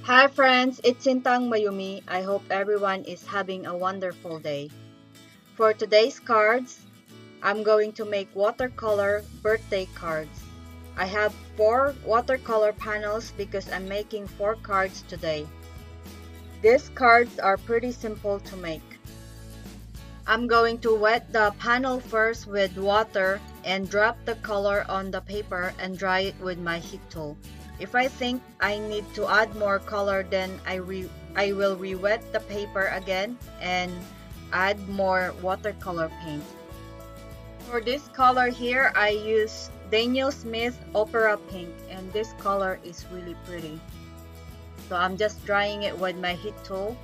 Hi friends, it's Sintang Mayumi. I hope everyone is having a wonderful day. For today's cards, I'm going to make watercolor birthday cards. I have 4 watercolor panels because I'm making 4 cards today. These cards are pretty simple to make. I'm going to wet the panel first with water and drop the color on the paper and dry it with my heat tool. If I think I need to add more color, then I will re-wet the paper again and add more watercolor paint. For this color here, I use Daniel Smith Opera Pink, and this color is really pretty. So I'm just drying it with my heat tool,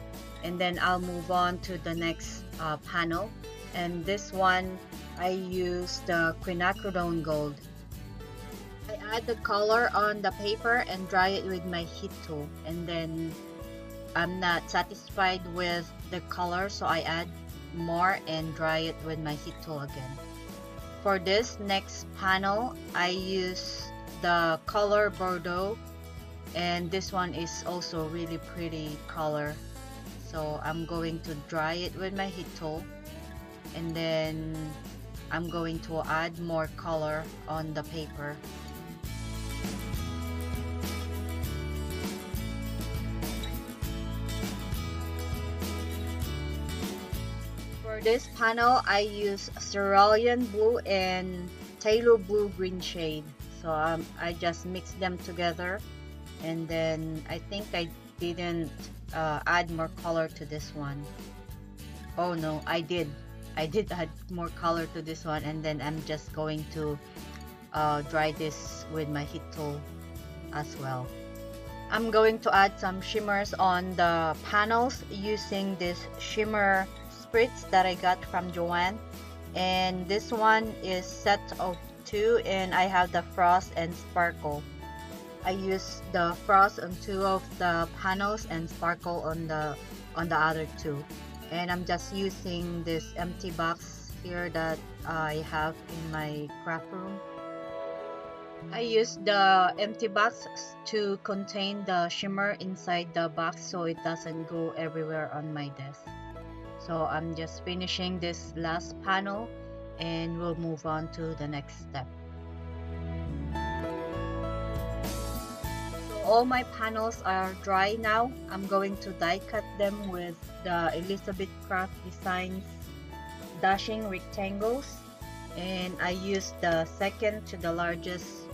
and then I'll move on to the next panel. And this one, I use the Quinacridone Gold. I add the color on the paper and dry it with my heat tool, and then I'm not satisfied with the color, so I add more and dry it with my heat tool again. For this next panel, I use the color Bordeaux, and this one is also really pretty color. So I'm going to dry it with my heat tool, and then I'm going to add more color on the paper. For this panel, I use Cerulean blue and Phthalo blue green shade. So I just mix them together, and then I think I didn't add more color to this one. Oh no, I did add more color to this one, and then I'm just going to dry this with my heat tool as well. I'm going to add some shimmers on the panels using this shimmer Spritz that I got from Joanne, and this one is set of 2, and I have the frost and sparkle. I use the frost on 2 of the panels and sparkle on the other 2, and I'm just using this empty box here that I have in my craft room. I use the empty box to contain the shimmer inside the box so it doesn't go everywhere on my desk. So I'm just finishing this last panel, and we'll move on to the next step. So all my panels are dry now. I'm going to die cut them with the Elizabeth Craft Designs dashing rectangles, and I use the second to the largest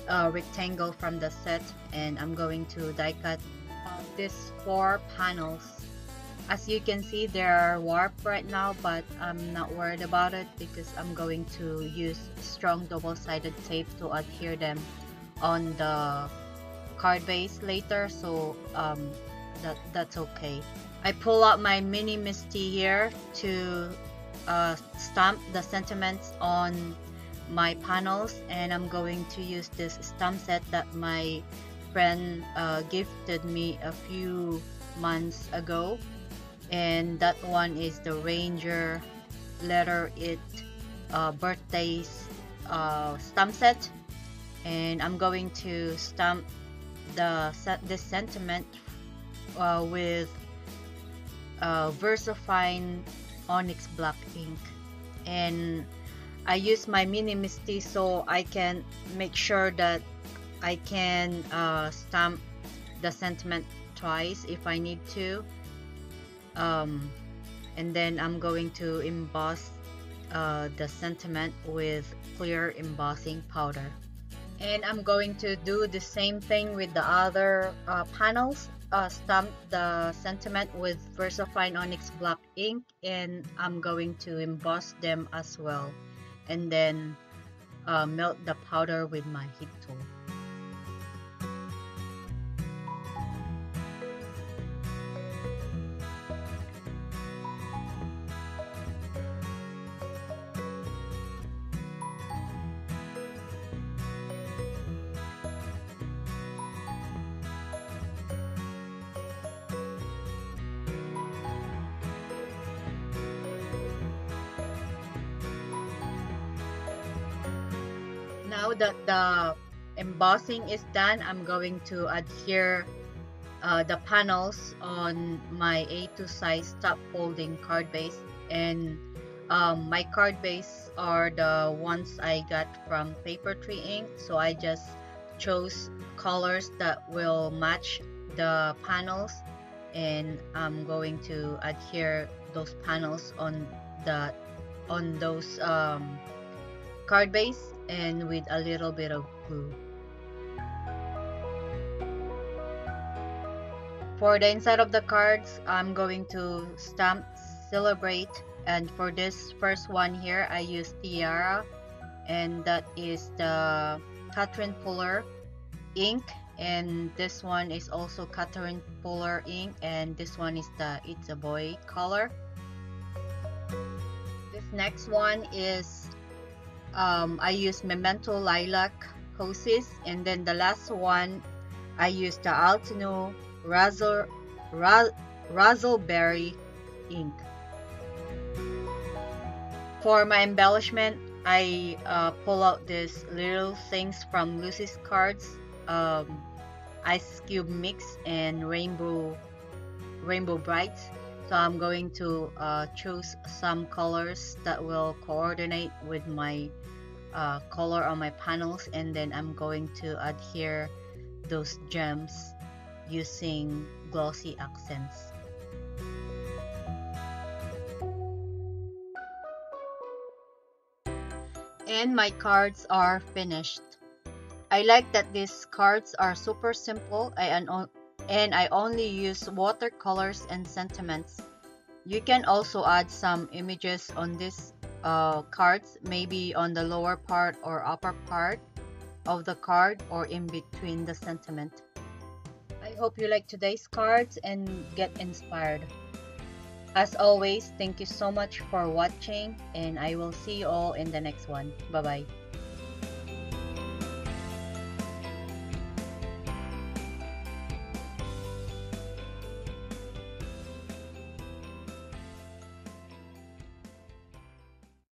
rectangle from the set, and I'm going to die cut these 4 panels. As you can see, they are warped right now, but I'm not worried about it because I'm going to use strong double-sided tape to adhere them on the card base later, so that's okay. I pull out my mini Misti here to stamp the sentiments on my panels, and I'm going to use this stamp set that my friend gifted me a few months ago, and that one is the Ranger Letter It birthdays stamp set, and I'm going to stamp this sentiment with Versafine Onyx black ink, and I use my mini Misti so I can make sure that I can stamp the sentiment twice if I need to. And then I'm going to emboss the sentiment with clear embossing powder, and I'm going to do the same thing with the other panels. Stamp the sentiment with Versafine Onyx black ink, and I'm going to emboss them as well, and then melt the powder with my heat tool. Now that the embossing is done, I'm going to adhere the panels on my A2 size top folding card base, and my card base are the ones I got from Paper Tree Ink, so I just chose colors that will match the panels, and I'm going to adhere those panels on those card base and with a little bit of glue. For the inside of the cards, I'm going to stamp Celebrate, and for this first one here, I use Tiara, and that is the Catherine Fuller ink, and this one is also Catherine Fuller ink, and this one is the It's a Boy color. This next one is I use Memento Lilac Hoses, and then the last one I use the Altino Razzleberry ink. For my embellishment, I pull out these little things from Lucy's cards, Ice Cube Mix and Rainbow Brights. So I'm going to choose some colors that will coordinate with my color on my panels, and then I'm going to adhere those gems using Glossy Accents. And my cards are finished. I like that these cards are super simple and I only use watercolors and sentiments. You can also add some images on these cards, maybe on the lower part or upper part of the card or in between the sentiment. I hope you like today's cards and get inspired. As always, thank you so much for watching, and I will see you all in the next one. Bye bye.